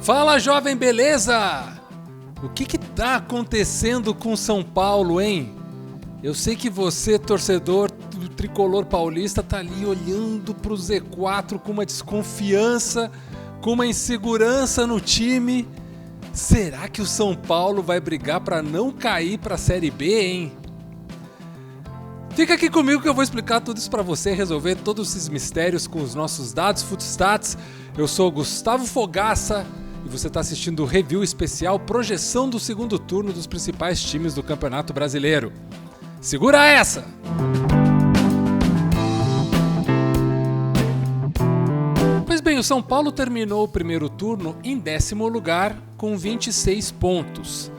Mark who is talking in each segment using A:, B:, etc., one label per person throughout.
A: Fala, jovem, beleza? O que tá acontecendo com São Paulo, hein? Eu sei que você, torcedor do tricolor paulista, tá ali olhando pro Z4 com uma desconfiança, com uma insegurança no time. Será que o São Paulo vai brigar para não cair para a Série B, hein? Fica aqui comigo que eu vou explicar tudo isso para você, resolver todos esses mistérios com os nossos dados Footstats. Eu sou Gustavo Fogaça e você está assistindo o review especial projeção do segundo turno dos principais times do Campeonato Brasileiro. Segura essa! Pois bem, o São Paulo terminou o primeiro turno em 10º lugar com 26 pontos.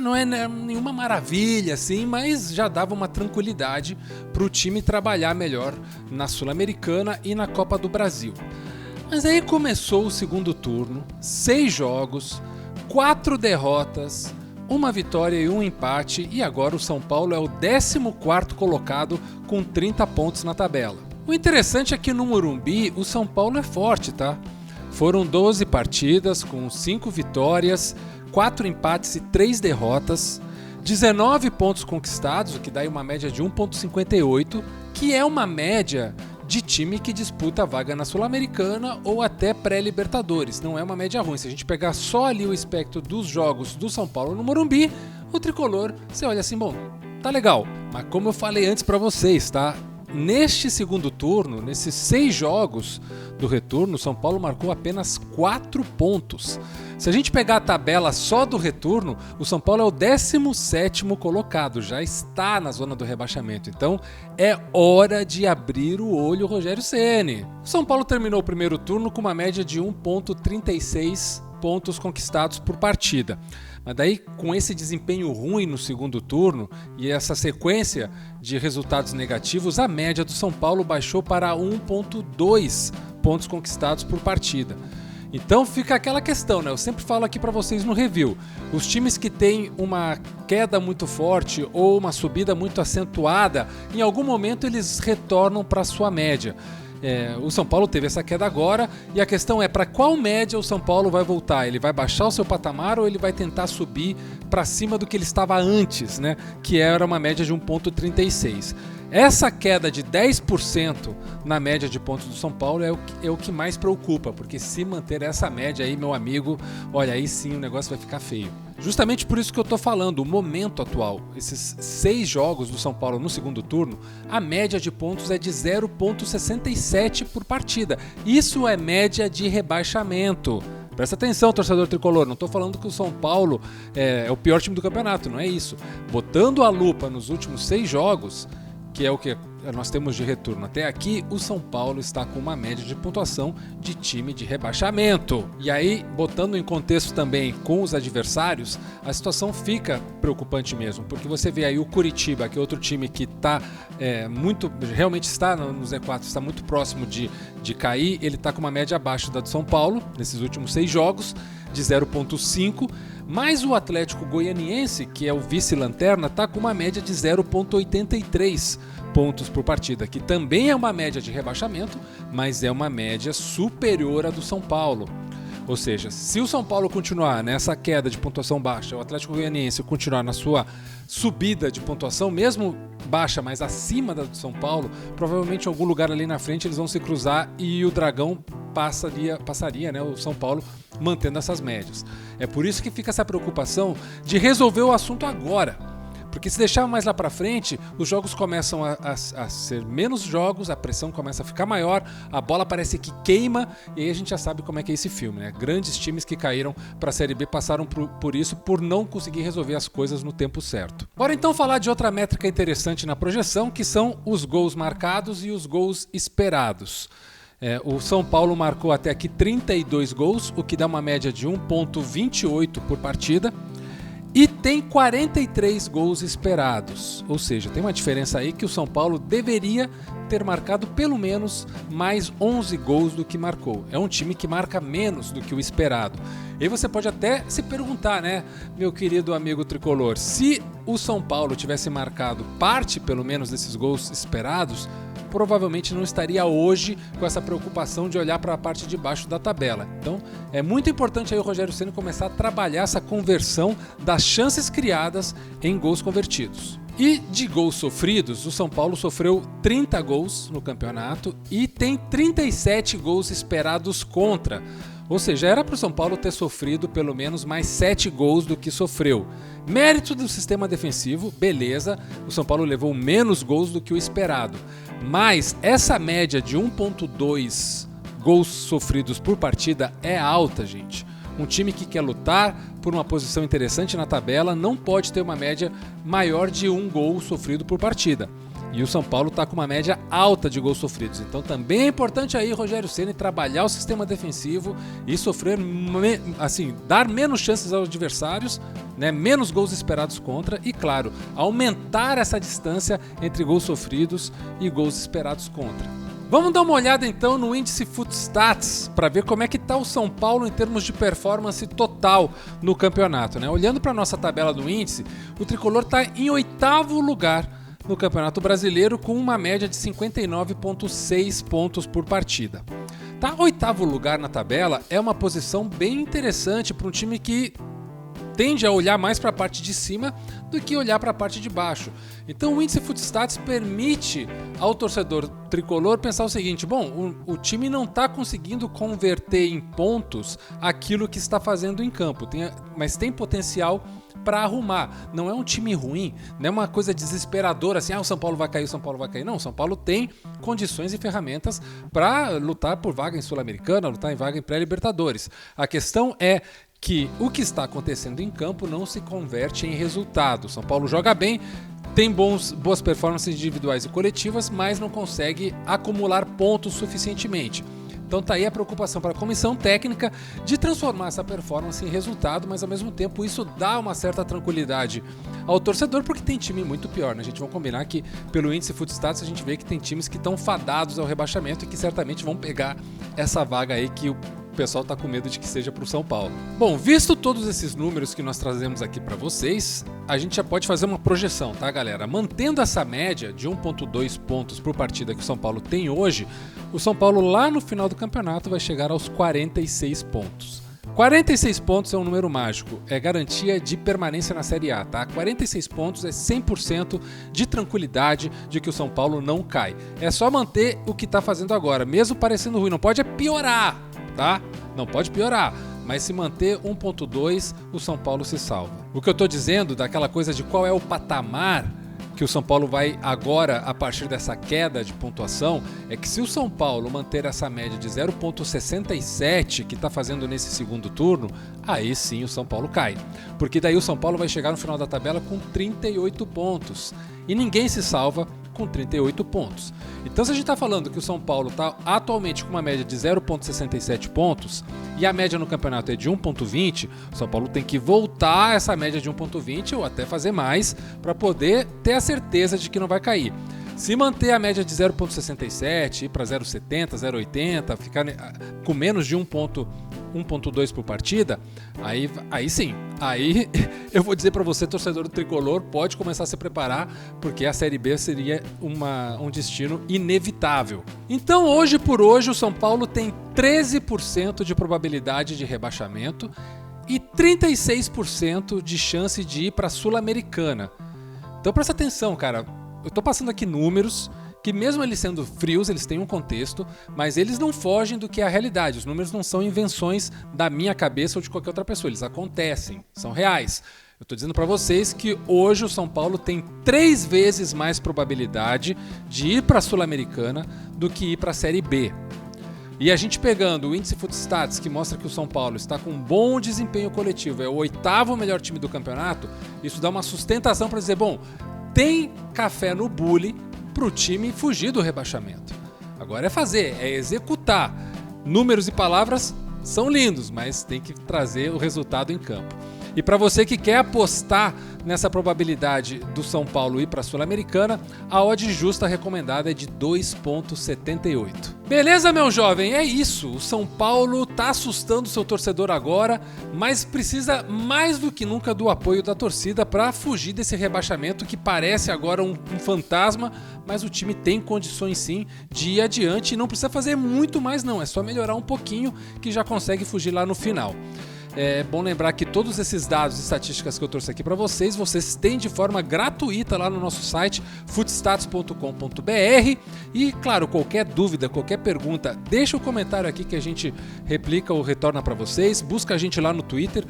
A: Não é nenhuma maravilha assim, mas já dava uma tranquilidade para o time trabalhar melhor na Sul-Americana e na Copa do Brasil. Mas aí começou o segundo turno, 6 jogos, 4 derrotas, 1 vitória e 1 empate, e agora o São Paulo é o 14º colocado com 30 pontos na tabela. O interessante é que no Morumbi o São Paulo é forte, tá? Foram 12 partidas com 5 vitórias, 4 empates e 3 derrotas, 19 pontos conquistados, o que dá uma média de 1,58, que é uma média de time que disputa a vaga na Sul-Americana ou até pré-Libertadores. Não é uma média ruim. Se a gente pegar só ali o espectro dos jogos do São Paulo no Morumbi, o tricolor, você olha assim, bom, tá legal. Mas como eu falei antes pra vocês, tá? Neste segundo turno, nesses 6 jogos do retorno, o São Paulo marcou apenas 4 pontos. Se a gente pegar a tabela só do retorno, o São Paulo é o 17º colocado, já está na zona do rebaixamento. Então é hora de abrir o olho, Rogério Ceni. O São Paulo terminou o primeiro turno com uma média de 1,36 pontos conquistados por partida. Mas daí, com esse desempenho ruim no segundo turno e essa sequência de resultados negativos, a média do São Paulo baixou para 1,2 pontos conquistados por partida. Então fica aquela questão, né? Eu sempre falo aqui para vocês no review. Os times que têm uma queda muito forte ou uma subida muito acentuada, em algum momento eles retornam para a sua média. O São Paulo teve essa queda agora e a questão é para qual média o São Paulo vai voltar? Ele vai baixar o seu patamar ou ele vai tentar subir para cima do que ele estava antes, né? Que era uma média de 1,36. Essa queda de 10% na média de pontos do São Paulo é o que mais preocupa, porque se manter essa média aí, meu amigo, olha, aí sim o negócio vai ficar feio. Justamente por isso que eu tô falando, o momento atual, esses 6 jogos do São Paulo no segundo turno, a média de pontos é de 0,67 por partida. Isso é média de rebaixamento. Presta atenção, torcedor tricolor, não estou falando que o São Paulo é o pior time do campeonato, não é isso. Botando a lupa nos últimos 6 jogos, que é o que nós temos de retorno até aqui, o São Paulo está com uma média de pontuação de time de rebaixamento. E aí, botando em contexto também com os adversários, a situação fica preocupante mesmo, porque você vê aí o Curitiba, que é outro time que está realmente está no Z4, está muito próximo de cair, ele está com uma média abaixo da do São Paulo, nesses últimos 6 jogos, de 0,5, mas o Atlético Goianiense, que é o vice-lanterna, está com uma média de 0,83 pontos por partida, que também é uma média de rebaixamento, mas é uma média superior à do São Paulo. Ou seja, se o São Paulo continuar nessa queda de pontuação baixa, o Atlético Goianiense continuar na sua subida de pontuação, mesmo baixa, mas acima da do São Paulo, provavelmente em algum lugar ali na frente eles vão se cruzar e o Dragão passaria, né, o São Paulo mantendo essas médias. É por isso que fica essa preocupação de resolver o assunto agora. Porque se deixar mais lá pra frente, os jogos começam a ser menos jogos, a pressão começa a ficar maior, a bola parece que queima, e aí a gente já sabe como é que é esse filme, né? Grandes times que caíram pra Série B passaram por isso, por não conseguir resolver as coisas no tempo certo. Bora então falar de outra métrica interessante na projeção, que são os gols marcados e os gols esperados. O São Paulo marcou até aqui 32 gols, o que dá uma média de 1,28 por partida. E tem 43 gols esperados, ou seja, tem uma diferença aí que o São Paulo deveria ter marcado pelo menos mais 11 gols do que marcou. É um time que marca menos do que o esperado. E você pode até se perguntar, né, meu querido amigo tricolor, se o São Paulo tivesse marcado parte pelo menos desses gols esperados, provavelmente não estaria hoje com essa preocupação de olhar para a parte de baixo da tabela. Então é muito importante aí o Rogério Ceni começar a trabalhar essa conversão das chances criadas em gols convertidos. E de gols sofridos, o São Paulo sofreu 30 gols no campeonato e tem 37 gols esperados contra. Ou seja, era para o São Paulo ter sofrido pelo menos mais 7 gols do que sofreu. Mérito do sistema defensivo, beleza, o São Paulo levou menos gols do que o esperado. Mas essa média de 1,2 gols sofridos por partida é alta, gente. Um time que quer lutar por uma posição interessante na tabela não pode ter uma média maior de 1 gol sofrido por partida. E o São Paulo está com uma média alta de gols sofridos. Então também é importante aí, Rogério Ceni, trabalhar o sistema defensivo e sofrer, dar menos chances aos adversários, né? Menos gols esperados contra e, claro, aumentar essa distância entre gols sofridos e gols esperados contra. Vamos dar uma olhada então no índice Footstats para ver como é que está o São Paulo em termos de performance total no campeonato, né? Olhando para a nossa tabela do índice, o Tricolor está em 8º lugar no Campeonato Brasileiro com uma média de 59,6 pontos por partida. Tá 8º lugar na tabela é uma posição bem interessante para um time que tende a olhar mais para a parte de cima do que olhar para a parte de baixo. Então o índice Footstats permite ao torcedor tricolor pensar o seguinte: bom, o time não está conseguindo converter em pontos aquilo que está fazendo em campo, mas tem potencial para arrumar. Não é um time ruim, não é uma coisa desesperadora assim, o São Paulo vai cair, o São Paulo vai cair. Não, o São Paulo tem condições e ferramentas para lutar por vaga em Sul-Americana, lutar em vaga em pré-Libertadores. A questão é que o que está acontecendo em campo não se converte em resultado. São Paulo joga bem, tem boas performances individuais e coletivas, mas não consegue acumular pontos suficientemente. Então tá aí a preocupação para a comissão técnica de transformar essa performance em resultado, mas ao mesmo tempo isso dá uma certa tranquilidade ao torcedor, porque tem time muito pior, né? A gente vai combinar que pelo índice Footstats a gente vê que tem times que estão fadados ao rebaixamento e que certamente vão pegar essa vaga aí que o pessoal está com medo de que seja para o São Paulo. Bom, visto todos esses números que nós trazemos aqui para vocês, a gente já pode fazer uma projeção, tá, galera? Mantendo essa média de 1,2 pontos por partida que o São Paulo tem hoje, o São Paulo lá no final do campeonato vai chegar aos 46 pontos. 46 pontos é um número mágico, é garantia de permanência na Série A, tá? 46 pontos é 100% de tranquilidade de que o São Paulo não cai. É só manter o que está fazendo agora, mesmo parecendo ruim, não pode piorar, tá? Não pode piorar, mas se manter 1,2, o São Paulo se salva. O que eu estou dizendo daquela coisa de qual é o patamar que o São Paulo vai agora a partir dessa queda de pontuação é que se o São Paulo manter essa média de 0,67 que está fazendo nesse segundo turno, aí sim o São Paulo cai. Porque daí o São Paulo vai chegar no final da tabela com 38 pontos e ninguém se salva com 38 pontos. Então se a gente está falando que o São Paulo está atualmente com uma média de 0,67 pontos e a média no campeonato é de 1,20, o São Paulo tem que voltar a essa média de 1,20 ou até fazer mais para poder ter a certeza de que não vai cair. Se manter a média de 0,67, ir para 0,70, 0,80, ficar com menos de 1,2 por partida, aí sim, aí eu vou dizer para você, torcedor do Tricolor, pode começar a se preparar, porque a Série B seria um destino inevitável. Então hoje por hoje o São Paulo tem 13% de probabilidade de rebaixamento e 36% de chance de ir para a Sul-Americana. Então presta atenção, cara. Eu tô passando aqui números que mesmo eles sendo frios, eles têm um contexto, mas eles não fogem do que é a realidade. Os números não são invenções da minha cabeça ou de qualquer outra pessoa, eles acontecem, são reais. Eu tô dizendo para vocês que hoje o São Paulo tem 3 vezes mais probabilidade de ir para a Sul-Americana do que ir para a Série B. E a gente pegando o índice Footstats, que mostra que o São Paulo está com um bom desempenho coletivo, é o 8º melhor time do campeonato, isso dá uma sustentação para dizer, bom, tem café no bule para o time fugir do rebaixamento. Agora é fazer, é executar. Números e palavras são lindos, mas tem que trazer o resultado em campo. E para você que quer apostar nessa probabilidade do São Paulo ir para a Sul-Americana, a odd justa recomendada é de 2,78. Beleza, meu jovem? É isso. O São Paulo tá assustando seu torcedor agora, mas precisa mais do que nunca do apoio da torcida para fugir desse rebaixamento que parece agora um fantasma, mas o time tem condições sim de ir adiante e não precisa fazer muito mais não, é só melhorar um pouquinho que já consegue fugir lá no final. É bom lembrar que todos esses dados e estatísticas que eu trouxe aqui para vocês têm de forma gratuita lá no nosso site footstats.com.br e, claro, qualquer dúvida, qualquer pergunta, deixa o comentário aqui que a gente replica ou retorna para vocês. Busca a gente lá no Twitter,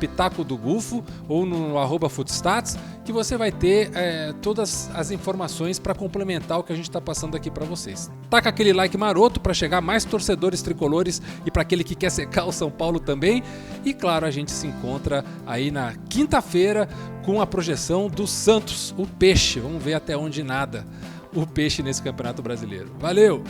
A: @pitacodogufo ou no @footstats, que você vai ter todas as informações para complementar o que a gente está passando aqui para vocês. Taca aquele like maroto para chegar mais torcedores tricolores e para aquele que quer secar o São Paulo também. E claro, a gente se encontra aí na quinta-feira com a projeção do Santos, o Peixe. Vamos ver até onde nada o Peixe nesse Campeonato Brasileiro. Valeu!